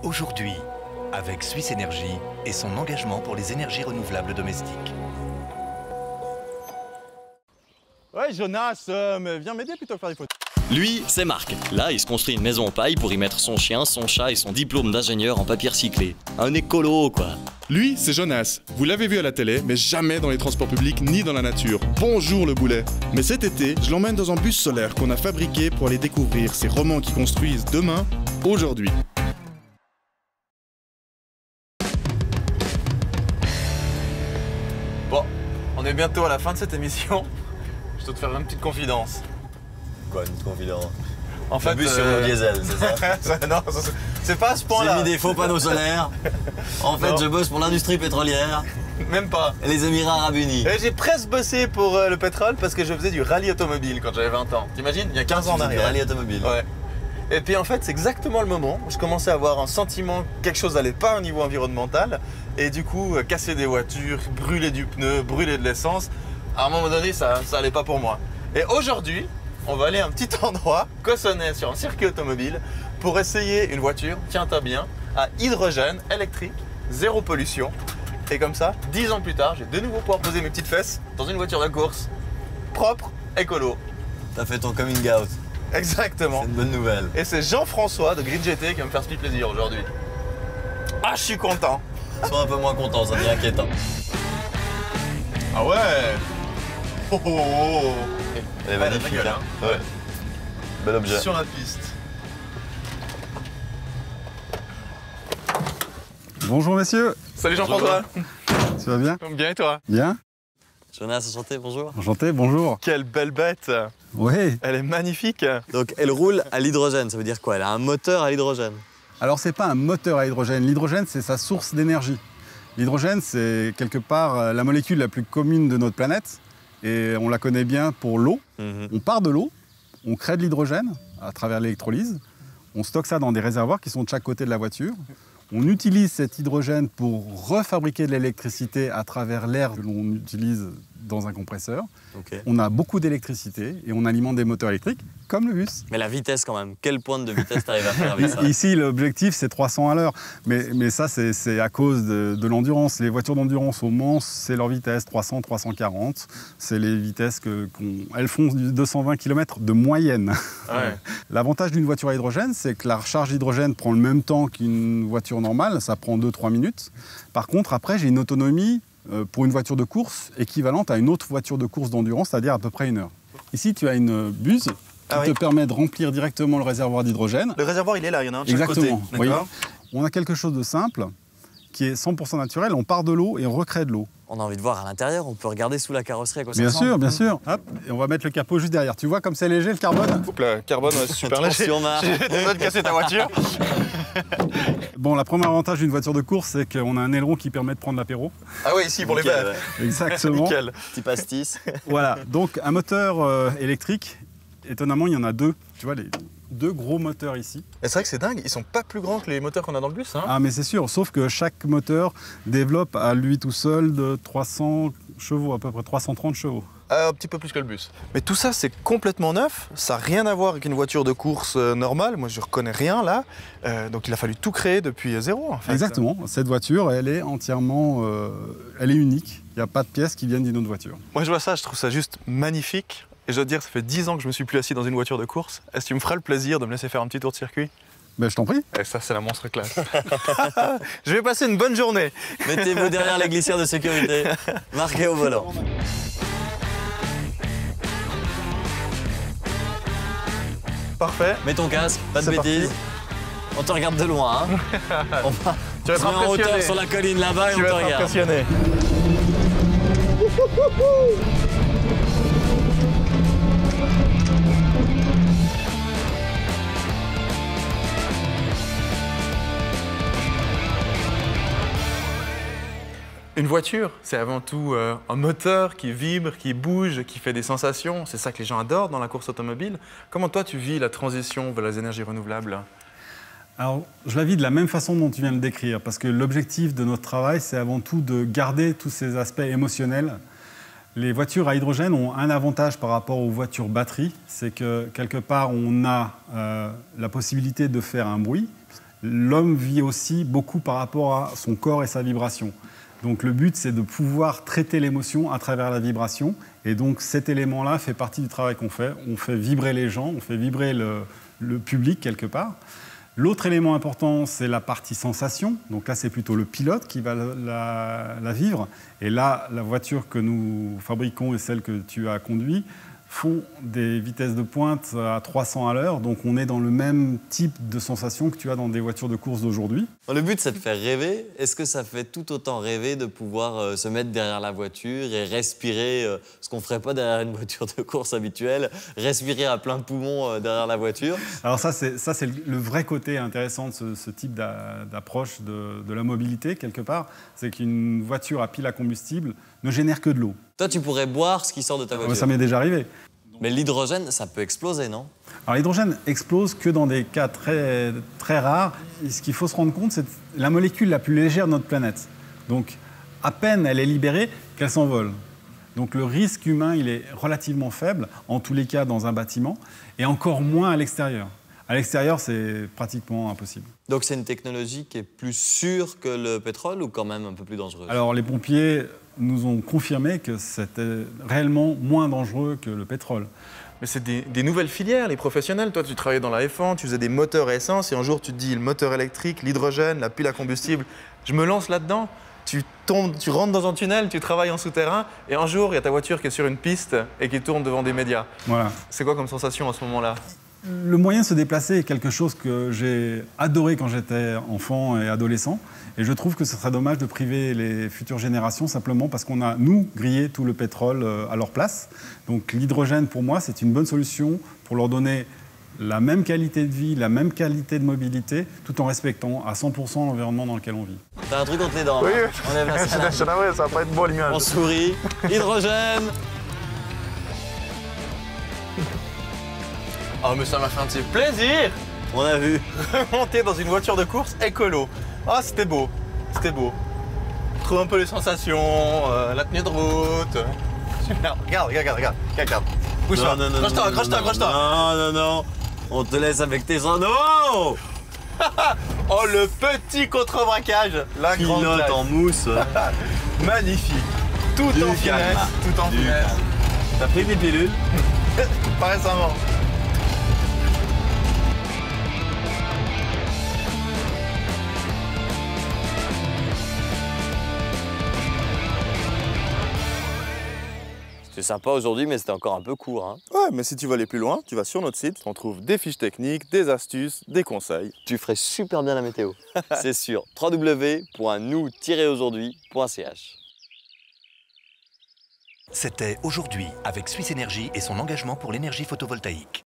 Aujourd'hui, avec Suisse Énergie et son engagement pour les énergies renouvelables domestiques. Ouais, Jonas, mais viens m'aider plutôt que faire des photos. Lui, c'est Marc. Là, il se construit une maison en paille pour y mettre son chien, son chat et son diplôme d'ingénieur en papier recyclé. Un écolo, quoi. Lui, c'est Jonas. Vous l'avez vu à la télé, mais jamais dans les transports publics ni dans la nature. Bonjour le boulet. Mais cet été, je l'emmène dans un bus solaire qu'on a fabriqué pour aller découvrir ces romans qui construisent demain, aujourd'hui. Bon, on est bientôt à la fin de cette émission. Je dois te faire une petite confidence. Quoi, une confidence? En fait, le bus sur le diesel, c'est ça? Non, c'est pas à ce point-là. J'ai mis des faux panneaux solaires. En fait, je bosse pour l'industrie pétrolière. Même pas. Et les Émirats Arabes Unis. Et j'ai presque bossé pour le pétrole parce que je faisais du rallye automobile quand j'avais 20 ans. T'imagines? Il y a 15 ans en Du arrière. rallye automobile. Ouais. Et puis en fait, c'est exactement le moment où je commençais à avoir un sentiment que quelque chose n'allait pas au niveau environnemental. Et du coup, casser des voitures, brûler du pneu, brûler de l'essence, à un moment donné, ça allait pas pour moi. Et aujourd'hui, on va aller à un petit endroit, Cossonay, sur un circuit automobile, pour essayer une voiture, tiens-toi bien, à hydrogène, électrique, zéro pollution. Et comme ça, 10 ans plus tard, j'ai de nouveau pouvoir poser mes petites fesses dans une voiture de course, propre, écolo. T'as fait ton coming out. Exactement. C'est une bonne nouvelle. Et c'est Jean-François de Green GT qui va me faire ce petit plaisir aujourd'hui. Ah, je suis content. Sois un peu moins content, ça devient inquiétant. Ah ouais. Oh, oh, oh. Elle est magnifique, gueule, hein. hein. Ouais. Bel objet. Sur la piste. Bonjour messieurs, Salut Jean-François. tu vas bien? Bien et toi? Bien? Jonas, enchanté, bonjour. Enchanté, bonjour. Quelle belle bête. Oui, Elle est magnifique. Donc, elle roule à l'hydrogène, ça veut dire quoi? Elle a un moteur à hydrogène. alors c'est pas un moteur à hydrogène, l'hydrogène c'est sa source d'énergie. L'hydrogène c'est quelque part la molécule la plus commune de notre planète et on la connaît bien pour l'eau. On part de l'eau, on crée de l'hydrogène à travers l'électrolyse, on stocke ça dans des réservoirs qui sont de chaque côté de la voiture. On utilise cet hydrogène pour refabriquer de l'électricité à travers l'air que l'on utilise dans un compresseur. Ok. On a beaucoup d'électricité et on alimente des moteurs électriques comme le bus. Mais la vitesse quand même, quelle pointe de vitesse t'arrives à faire avec ça? Ici, l'objectif, c'est 300 à l'heure. Mais ça, c'est à cause de l'endurance. Les voitures d'endurance au Mans, c'est leur vitesse, 300, 340. C'est les vitesses elles font du 220 km de moyenne. Ouais. L'avantage d'une voiture à hydrogène, c'est que la recharge d'hydrogène prend le même temps qu'une voiture normale. Ça prend 2-3 minutes. Par contre, après, j'ai une autonomie pour une voiture de course équivalente à une autre voiture de course d'endurance, c'est-à-dire à peu près 1 heure. Ici, tu as une buse qui te permet de remplir directement le réservoir d'hydrogène. Le réservoir, il est là, il y en a un de chaque côté. Exactement. Oui. D'accord. On a quelque chose de simple qui est 100% naturel. On part de l'eau et on recrée de l'eau. On a envie de voir à l'intérieur, on peut regarder sous la carrosserie à quoi ça Bien ressemble. sûr, bien sûr. Hop, et on va mettre le capot juste derrière. Tu vois comme c'est léger le carbone? Oups là, carbone, ouais, c'est super léger. Attention, Marc. J'ai peur de casser ta voiture. Bon, la première avantage d'une voiture de course, c'est qu'on a un aileron qui permet de prendre l'apéro. Ah oui, ici pour les Nickel, verts. ouais. Exactement. Nickel. Petit pastis. Voilà. Donc un moteur électrique. Étonnamment, il y en a deux. Tu vois les deux gros moteurs ici. Et c'est vrai que c'est dingue, ils sont pas plus grands que les moteurs qu'on a dans le bus, hein. Ah mais c'est sûr, sauf que chaque moteur développe à lui tout seul de 300 chevaux, à peu près 330 chevaux. Un petit peu plus que le bus. Mais tout ça, c'est complètement neuf. Ça n'a rien à voir avec une voiture de course normale. Moi, je ne reconnais rien là. Donc, il a fallu tout créer depuis zéro, en fait. Exactement. Cette voiture, elle est entièrement... elle est unique. Il n'y a pas de pièces qui viennent d'une autre voiture. Moi, je vois ça, je trouve ça juste magnifique. Et je dois te dire, ça fait 10 ans que je me suis plus assis dans une voiture de course. Est-ce que tu me feras le plaisir de me laisser faire un petit tour de circuit? Ben, je t'en prie. Et ça, c'est la monstre classe. Je vais passer une bonne journée. Mettez-vous derrière les glissières de sécurité, marqué au volant. Parfait. Mets ton casque, pas de C'est bêtises. On te regarde de loin, hein. On va Tu vas se être met en hauteur impressionné. sur la colline là-bas et Tu on vas te être regarde. impressionné. Une voiture, c'est avant tout un moteur qui vibre, qui bouge, qui fait des sensations. C'est ça que les gens adorent dans la course automobile. Comment toi, tu vis la transition vers les énergies renouvelables? Alors, je la vis de la même façon dont tu viens de le décrire, parce que l'objectif de notre travail, c'est avant tout de garder tous ces aspects émotionnels. Les voitures à hydrogène ont un avantage par rapport aux voitures batterie, c'est que quelque part, on a la possibilité de faire un bruit. l'homme vit aussi beaucoup par rapport à son corps et sa vibration. Donc le but, c'est de pouvoir traiter l'émotion à travers la vibration. Et donc cet élément-là fait partie du travail qu'on fait. On fait vibrer les gens, on fait vibrer le public quelque part. L'autre élément important, c'est la partie sensation. Donc là, c'est plutôt le pilote qui va la vivre. Et là, la voiture que nous fabriquons et celle que tu as conduite font des vitesses de pointe à 300 à l'heure. Donc on est dans le même type de sensation que tu as dans des voitures de course d'aujourd'hui. Le but, c'est de faire rêver. Est-ce que ça fait tout autant rêver de pouvoir se mettre derrière la voiture et respirer ce qu'on ne ferait pas derrière une voiture de course habituelle, respirer à plein poumon derrière la voiture? Alors ça, c'est le vrai côté intéressant de ce type d'approche de la mobilité, quelque part. C'est qu'une voiture à pile à combustible ne génère que de l'eau. Toi, tu pourrais boire ce qui sort de ta voiture. Ça m'est déjà arrivé. Mais l'hydrogène, ça peut exploser, non? Alors l'hydrogène explose que dans des cas très, très rares. Et ce qu'il faut se rendre compte, c'est la molécule la plus légère de notre planète. Donc à peine elle est libérée qu'elle s'envole. Donc le risque humain, il est relativement faible, en tous les cas dans un bâtiment, et encore moins à l'extérieur. À l'extérieur, c'est pratiquement impossible. Donc c'est une technologie qui est plus sûre que le pétrole ou quand même un peu plus dangereuse? Alors les pompiers nous ont confirmé que c'était réellement moins dangereux que le pétrole. Mais c'est des nouvelles filières, les professionnels. Toi, tu travaillais dans la F1, tu faisais des moteurs à essence, et un jour, tu te dis le moteur électrique, l'hydrogène, la pile à combustible. Je me lance là-dedans. Tu rentres dans un tunnel, tu travailles en souterrain, et un jour, il y a ta voiture qui est sur une piste et qui tourne devant des médias. Voilà. C'est quoi comme sensation à ce moment-là? Le moyen de se déplacer est quelque chose que j'ai adoré quand j'étais enfant et adolescent. Et je trouve que ce serait dommage de priver les futures générations simplement parce qu'on a, nous, grillé tout le pétrole à leur place. Donc l'hydrogène, pour moi, c'est une bonne solution pour leur donner la même qualité de vie, la même qualité de mobilité, tout en respectant à 100% l'environnement dans lequel on vit. T'as un truc entre les dents, Oui, là. On lève la salade. ça va pas être bon l'image. On sourit. Hydrogène. Oh, mais ça m'a fait un petit plaisir. On a vu. Monter dans une voiture de course écolo. Ah, c'était beau. C'était beau. Trouve un peu les sensations, la tenue de route. Super. Regarde. Bouge-toi. Accroche-toi. Non. On te laisse avec tes ans. Non. Oh, le petit contre-braquage. La grande Pilote classe. en mousse. Magnifique. Tout en finesse. T'as pris des pilules? Pas récemment. C'est sympa aujourd'hui, mais c'était encore un peu court. Hein. Ouais, mais si tu veux aller plus loin, tu vas sur notre site, on trouve des fiches techniques, des astuces, des conseils. Tu ferais super bien la météo. C'est sûr. www.nous-aujourd'hui.ch. C'était Aujourd'hui avec Suisse Énergie et son engagement pour l'énergie photovoltaïque.